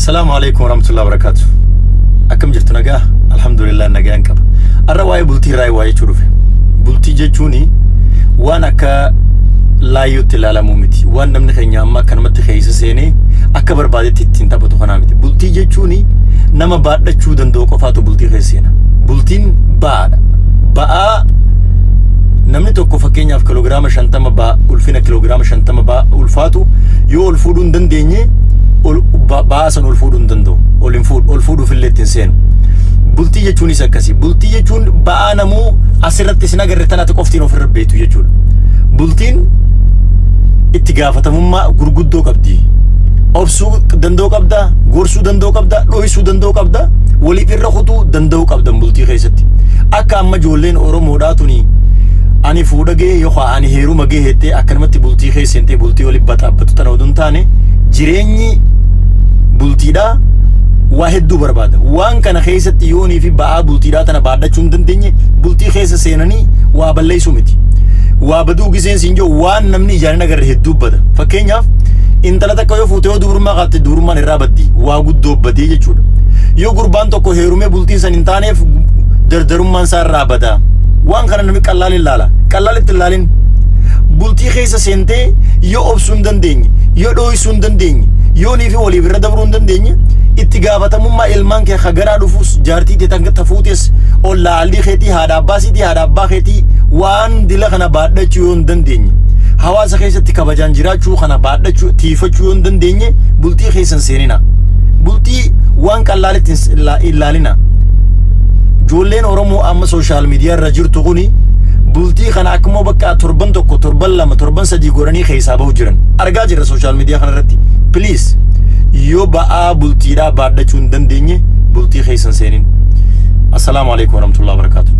السلام عليكم ورحمة الله وبركاته. أكم جرت نجاه الحمد لله نجاه انكب. الرواية بولتي راي واي شروفه. بولتي جتوني وانا ك لا يوتي لا مومتي وانا من خيني أما كان متخيس سيني أكبر بعد تين تبتو خنامتي. بولتي جتوني نما بعد تشودن دوك وفاتو بولتي خيسينا. بولتين بعد بقى namni tokko fakkeenyaaf kiloogiraama 50 baa ulfina kiloogiraama 50 baa ulfaatu yoo ol fuudhuu hin dandeenye baasan ol fuudhuu hin danda'u ol fuudhuu filleettiin seenu. Bultii jechuun isa akkasii. Bultii jechuun ba'aa namuu asirratti isin agarre tanatti qoftiin ofirra beetu jechuudha. Bultiin itti gaafatamummaa gurguddoo qabdi. Obsuu danda'uu qabda, gorsuu danda'uu qabda, dho'isuu danda'uu qabda, waliif irra kutuu danda'uu qabda bultii keessatti. Akka amma ijoolleen Oromoodhaa tuni ani fuudhagee yookaan ani heeruma gee hettee akkanumatti bultii keessatti bultii waliin baxaabbatu tana oduun taane jireenyi bultiidhaa waa hedduu barbaada. Waan kana keessatti yoonii fi ba'aa bultiidhaa tana baadhachuu hin dandeenye bultii keessa seenanii waa balleessuu miti. Waa baduu giseen siin jiru waan namni ijaan agarre hedduu bada. Fakkeenyaaf intala takka yoo fuutee dubrummaa qabte dubrummaan irraa baddi waa guddoo badee jechuudha. Yoo gurbaan tokko heerumee bultiin san hin taaneef dardarummaan isaa irraa bada. Waan kana namni qallaal ilaala. Qallaal itti ilaalin bultii keessa seentee yoo obsuu hin dandeenye, yoo dho'isuu hin dandeenye, yoo niifi waliif irra dabruu hin dandeenye itti gaafatamummaa ilmaan kee hagaraa dhufuus jaartii tee tafuutes ollaalii keetii haadha abbaasiitii haadha abbaa keetii waan dila kana baadhachuu yoo hin dandeenye hawaasa keessatti kabajaan jiraachuu kana baadhachuu tiifachuu yoo hin dandeenye bultii keessan seenina. Bultii waan qallaalitti ilaalina. Ijoolleen Oromoo amma sooshaal miidiyaa irra jirtu kuni bultii kana akkuma bakka torban tokko torban lama torban sadii godhanii keessaa bahu jiran argaa jirra sooshaal miidiyaa kana irratti. Please yoo ba'aa bultiidhaa baadhachuu hin dandeenye bultii keessan seenin. Assalaamu alaykum warahmatullahi wabarakatuh.